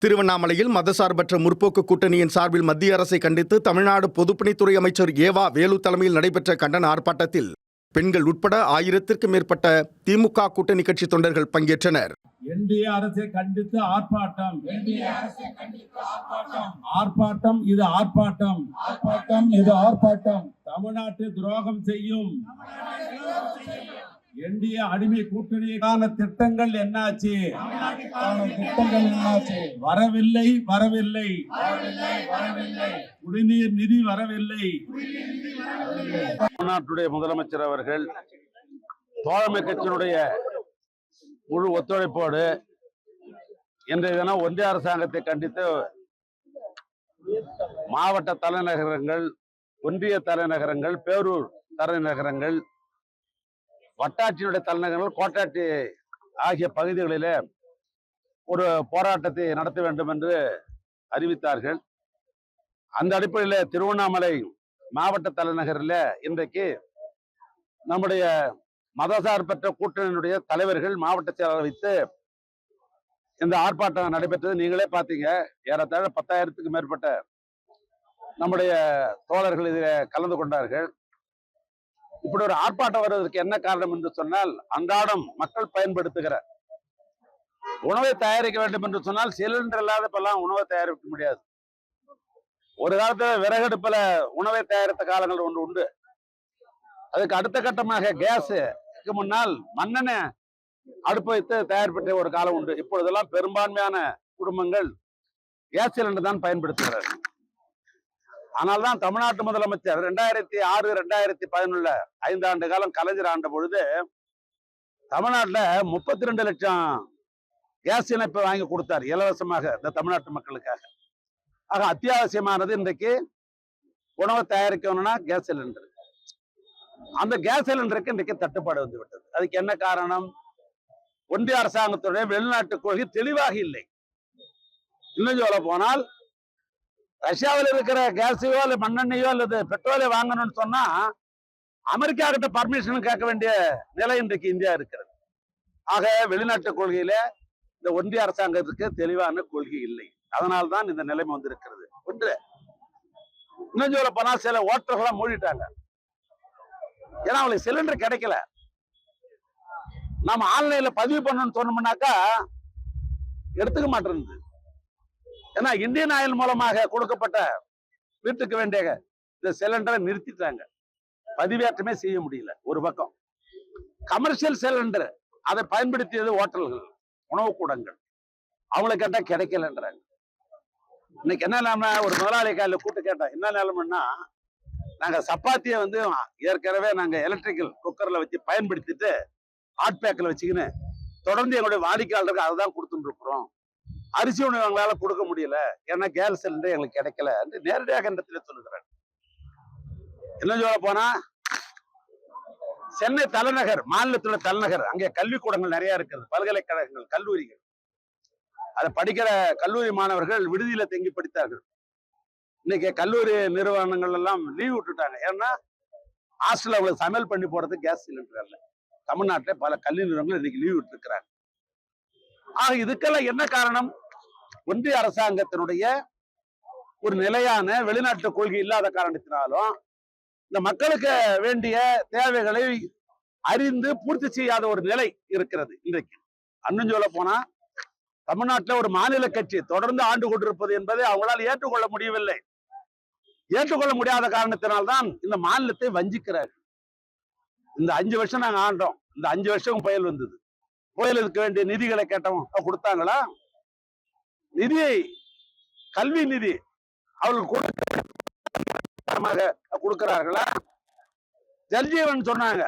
திருவண்ணாமலையில் மதசார்பற்ற முற்போக்கு கூட்டணியின் சார்பில் மத்திய அரசை கண்டித்து தமிழ்நாடு பொதுப்பணித்துறை அமைச்சர் ஏவா வேலு தலைமையில் நடைபெற்ற கண்டன ஆர்ப்பாட்டத்தில் பெண்கள் உட்பட 1000த்திற்கும் மேற்பட்ட திமுக கூட்டணி கட்சி தொண்டர்கள் பங்கேற்றனர். என்டிஏ அரசை கண்டித்து ஆர்ப்பாட்டம். ஆர்ப்பாட்டம் இது ஆர்ப்பாட்டம். தமிழ்நாட்டு துரோகம் செய்யும் என்டிஏ அடிமை கூட்டணிக்கான திட்டங்கள் என்னாச்சு? வரவில்லை. குடிநீர் நிதி வரவில்லை. தமிழ்நாட்டுடைய முதலமைச்சர் அவர்கள் தோழமை கட்சியினுடைய முழு ஒத்துழைப்போடு இன்றைய தினம் ஒன்றிய அரசாங்கத்தை கண்டித்து மாவட்ட தலைநகரங்கள், ஒன்றிய தலைநகரங்கள், பேரூர் தலைநகரங்கள், வட்டாட்சியினுடைய தலைநகரங்கள், கோட்டாட்சி ஆகிய பகுதிகளிலே ஒரு போராட்டத்தை நடத்த வேண்டும் என்று அறிவித்தார்கள். அந்த அடிப்படையில் திருவண்ணாமலை மாவட்ட தலைநகரில் இன்றைக்கு நம்முடைய மதசார்பற்ற கூட்டணியினுடைய தலைவர்கள் மாவட்ட செயலாளர் வைத்து இந்த ஆர்ப்பாட்டம் நடைபெற்றது. நீங்களே பார்த்தீங்க. ஏறத்தாழ 10,000த்துக்கும் மேற்பட்ட நம்முடைய தோழர்கள் இதில் கலந்து கொண்டார்கள். இப்படி ஒரு ஆர்ப்பாட்டம் வருவதற்கு என்ன காரணம் என்று சொன்னால், அன்றாடம் மக்கள் பயன்படுத்துகிற உணவை தயாரிக்க வேண்டும் என்று சொன்னால் சிலிண்டர் இல்லாத இப்பெல்லாம் உணவை தயாரிக்க முடியாது. ஒரு காலத்துல விறகடுப்புல உணவை தயாரித்த காலங்கள் ஒன்று உண்டு. அதுக்கு அடுத்த கட்டமாக கேஸுக்கு முன்னால் மண்ணெண்ணெய் அடுப்பு வைத்து தயாரிப்பட்ட ஒரு காலம் உண்டு. இப்பொழுதெல்லாம் பெரும்பான்மையான குடும்பங்கள் கேஸ் சிலிண்டர் தான் பயன்படுத்துகிறார்கள். ஆனால்தான் தமிழ்நாட்டு முதலமைச்சர் 2006, 2011 5 ஆண்டு காலம் கலைஞர் ஆண்ட பொழுது தமிழ்நாட்டில் 32 லட்சம் கேஸ் இணைப்பை வாங்கி கொடுத்தார் இலவசமாக இந்த தமிழ்நாட்டு மக்களுக்காக. ஆக அத்தியாவசியமானது இன்றைக்கு உணவை தயாரிக்கணும்னா கேஸ் சிலிண்டர். அந்த கேஸ் சிலிண்டருக்கு இன்றைக்கு தட்டுப்பாடு வந்து விட்டது. அதுக்கு என்ன காரணம்? ஒன்றிய அரசாங்கத்துடைய வெளிநாட்டு கொள்கை தெளிவாக இல்லை. இன்னும் சொல்ல போனால், ரஷ்யாவில் இருக்கிற கேஸையோ அல்ல மண்ணெண்ணையோ அல்லது பெட்ரோலை வாங்கணும்னு சொன்னா அமெரிக்கா கிட்ட பர்மிஷன் கேட்க வேண்டிய நிலை இன்றைக்கு இந்தியா இருக்கிறது. ஆக வெளிநாட்டு கொள்கையில இந்த ஒன்றிய அரசாங்கத்துக்கு தெளிவான கொள்கை இல்லை. அதனால்தான் இந்த நிலைமை வந்திருக்கிறது. ஒன்று, இன்னும் சொல்ல போனா சில ஓட்டர்கள்லாம் மூடிட்டாங்க. ஏன்னா அவங்களுக்கு சிலிண்டர் கிடைக்கல. நம்ம ஆன்லைன்ல பதிவு பண்ணணும்னு சொன்னோம்னாக்கா எடுத்துக்க மாட்டேங்குது. ஏன்னா இந்தியன் ஆயில் மூலமாக கொடுக்கப்பட்ட வீட்டுக்கு வேண்டிய இந்த சிலிண்டரை நிறுத்திட்டாங்க. பதிவேற்றமே செய்ய முடியல. ஒரு பக்கம் கமர்ஷியல் சிலிண்டர் அதை பயன்படுத்தியது ஹோட்டல்கள், உணவு கூடங்கள், அவங்களை கேட்டா கிடைக்கலன்றாங்க. இன்னைக்கு என்ன நிலைமை? ஒரு முதலாளி காலையில கூட்டு கேட்டேன், என்ன நிலைமைன்னா, நாங்க சப்பாத்தியை ஏற்கனவே நாங்க எலக்ட்ரிக்கல் குக்கர்ல வச்சு பயன்படுத்திட்டு ஹாட் பேக்கில் வச்சுக்கின்னு தொடர்ந்து எங்களுடைய வாடிக்கையாளருக்கு அதை தான் கொடுத்துட்டு இருக்கிறோம். அரிசி உணவு எங்களால கொடுக்க முடியல, ஏன்னா கேஸ் சிலிண்டர் எங்களுக்கு கிடைக்கல என்று நேரடியாக இடத்துல சொல்லுகிறாங்க. என்ன சொல்ல போனா, சென்னை தலைநகர், மாநிலத்தோட தலைநகர், அங்கே கல்விக்கூடங்கள் நிறைய இருக்கிறது, பல்கலைக்கழகங்கள், கல்லூரிகள். அதை படிக்கிற கல்லூரி மாணவர்கள் விடுதியில தங்கி படித்தார்கள். இன்னைக்கு கல்லூரி நிறுவனங்கள் எல்லாம் லீவ் விட்டுட்டாங்க. ஏன்னா ஹாஸ்டல் அவங்களுக்கு சமையல் பண்ணி போறதுக்கு கேஸ் சிலிண்டர் அல்ல. தமிழ்நாட்டில் பல கல்வி நிறுவனங்கள் இன்னைக்கு லீவ் விட்டுருக்கிறாங்க. ஆக இதுக்கெல்லாம் என்ன காரணம்? ஒன்றிய அரசாங்கத்தினுடைய ஒரு நிலையான வெளிநாட்டு கொள்கை இல்லாத காரணத்தினாலும் இந்த மக்களுக்கு வேண்டிய தேவைகளை அறிந்து பூர்த்தி செய்யாத ஒரு நிலை இருக்கிறது இன்றைக்கு. இன்னும் சொல்ல போனா, தமிழ்நாட்டில் ஒரு மாநில கட்சி தொடர்ந்து ஆண்டு கொண்டிருப்பது என்பதை அவங்களால் ஏற்றுக்கொள்ள முடியவில்லை. ஏற்றுக்கொள்ள முடியாத காரணத்தினால்தான் இந்த மாநிலத்தை வஞ்சிக்கிறார்கள். இந்த 5 வருஷம் நாங்க ஆண்டோம். இந்த 5 வருஷம் புயல் வந்தது. புயலுக்கு வேண்டிய நிதிகளை கேட்டோம், கொடுத்தாங்களா? நிதியை, கல்வி நிதி அவர்களுக்கு கொடுக்கிறார்களா? ஜல்ஜீவன் சொன்னாங்க,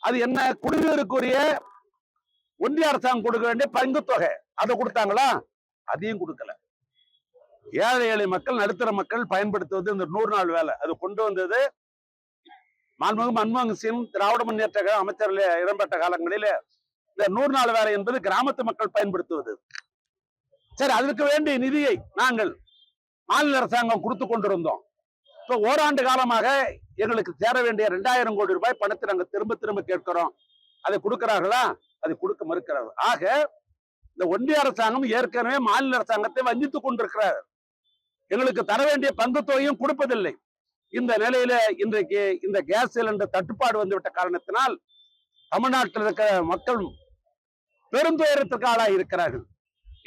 அது என்ன? குடிநீருக்குரிய ஒன்றிய அரசாங்கம் கொடுக்க வேண்டிய பங்கு தொகை, அதை கொடுத்தாங்களா? அதையும் கொடுக்கல. ஏழை எளிய மக்கள், நடுத்தர மக்கள் பயன்படுத்துவது இந்த 100 நாள் வேலை, அது கொண்டு வந்தது மாண்புமிகு மன்மோகன் சிங் திராவிட முன்னேற்ற கழக அமைச்சர்கள் இடம்பெற்ற காலங்களில் இந்த 100 நாள் வேலை என்பது கிராமத்து மக்கள் பயன்படுத்துவது. சரி, அதற்கு வேண்டிய நிதியை நாங்கள் மாநில அரசாங்கம் கொடுத்து கொண்டிருந்தோம். இப்போ ஓராண்டு காலமாக எங்களுக்கு சேர வேண்டிய 2000 கோடி ரூபாய் பணத்தை நாங்கள் திரும்ப திரும்ப கேட்கிறோம். அதை கொடுக்கிறார்களா? அதை கொடுக்க மறுக்கிறார்கள். ஆக இந்த ஒன்றிய அரசாங்கம் ஏற்கனவே மாநில அரசாங்கத்தை வஞ்சித்துக் கொண்டிருக்கிறார். எங்களுக்கு தர வேண்டிய பங்கு தொகையும் கொடுப்பதில்லை. இந்த நிலையில இன்றைக்கு இந்த கேஸ் சிலிண்டர் தட்டுப்பாடு வந்துவிட்ட காரணத்தினால் தமிழ்நாட்டில் இருக்கிற மக்கள் பெருந்துயரத்திற்கு ஆளாகி இருக்கிறார்கள்.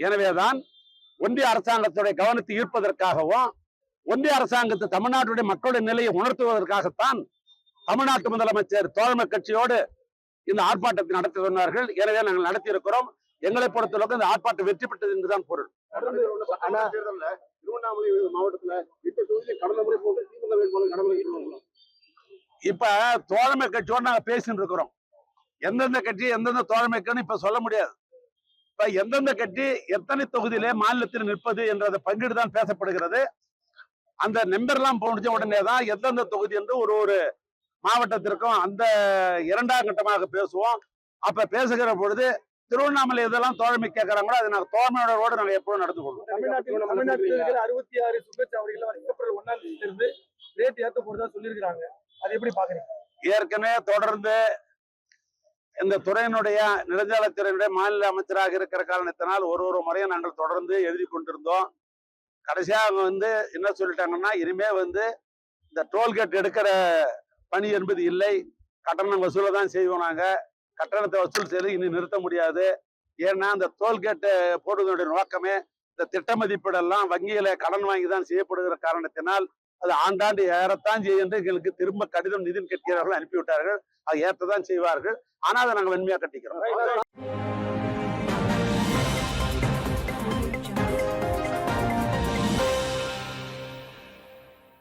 எனவேதான் ஒன்றிய அரசாங்கத்துடைய கவனத்தை ஈர்ப்பதற்காகவும் ஒன்றிய அரசாங்கத்தை தமிழ்நாட்டுடைய மக்களுடைய நிலையை உணர்த்துவதற்காகத்தான் தமிழ்நாட்டு முதலமைச்சர் தோழமை கட்சியோடு இந்த ஆர்ப்பாட்டத்தை நடத்தி சொன்னார்கள். எனவே நாங்கள் நடத்தி இருக்கிறோம். எங்களை பொறுத்தளவுக்கு இந்த ஆர்ப்பாட்டம் வெற்றி பெற்றது என்றுதான் பொருள். திருவண்ணாமலை மாவட்டத்துல கடந்த முறை திமுக வேட்பாளர் இப்ப தோழமை கட்சியோடு நாங்க பேசிட்டு இருக்கிறோம். எந்தெந்த கட்சி எந்தெந்த தோழமைக்குன்னு இப்ப சொல்ல முடியாது. இப்ப எந்தெந்த கட்சி எத்தனை தொகுதியிலே மாநிலத்தில் நிற்பது என்றதை பங்கீடுதான் பேசப்படுகிறது. அந்த நம்பர் எல்லாம் போன உடனே தான் எந்தெந்த தொகுதி என்று ஒரு மாவட்டத்திற்கும் அந்த இரண்டாம் கட்டமாக பேசுவோம். அப்ப பேசுகிற பொழுது திருவண்ணாமலை இதெல்லாம் தோழமை கேட்கறாங்களோ அதை நாங்கள் தோழமையோட நாங்கள் எப்போதும் நடந்து கொள்வோம். தமிழ்நாட்டில் இருக்கிற 66 சுங்கச்சாவடிகள் ஏப்ரல் 1ஆம் தேதியிலிருந்து ரேட் ஏற்ற போறதா சொல்லியிருக்கிறாங்க. அதை எப்படி பாக்குறீங்க? ஏற்கனவே தொடர்ந்து இந்த துறையினுடைய நெடுஞ்சாலைத்துறையினுடைய மாநில அமைச்சராக இருக்கிற காரணத்தினால் ஒரு முறையும் நாங்கள் தொடர்ந்து எழுதி கொண்டிருந்தோம். கடைசியாக என்ன சொல்லிட்டாங்கன்னா, இனிமே இந்த டோல்கேட் எடுக்கிற பணி என்பது இல்லை, கட்டணம் வசூல தான் செய்வோம். நாங்க கட்டணத்தை வசூல் செய்து இனி நிறுத்த முடியாது. ஏன்னா அந்த டோல்கேட் போடுவதனுடைய நோக்கமே இந்த திட்ட மதிப்பீடெல்லாம் வங்கியில கடன் வாங்கி தான் செய்யப்படுகிற காரணத்தினால் அது ஆண்டாண்டு ஏறத்தான் செய்யும் என்று எங்களுக்கு திரும்ப கடிதம் நிதின் கட்கரி அவர்கள் அனுப்பிவிட்டார்கள். அதை ஏற்றதான் செய்வார்கள். ஆனால் அதை நாங்கள் வெண்மையா கட்டிக்கிறோம்.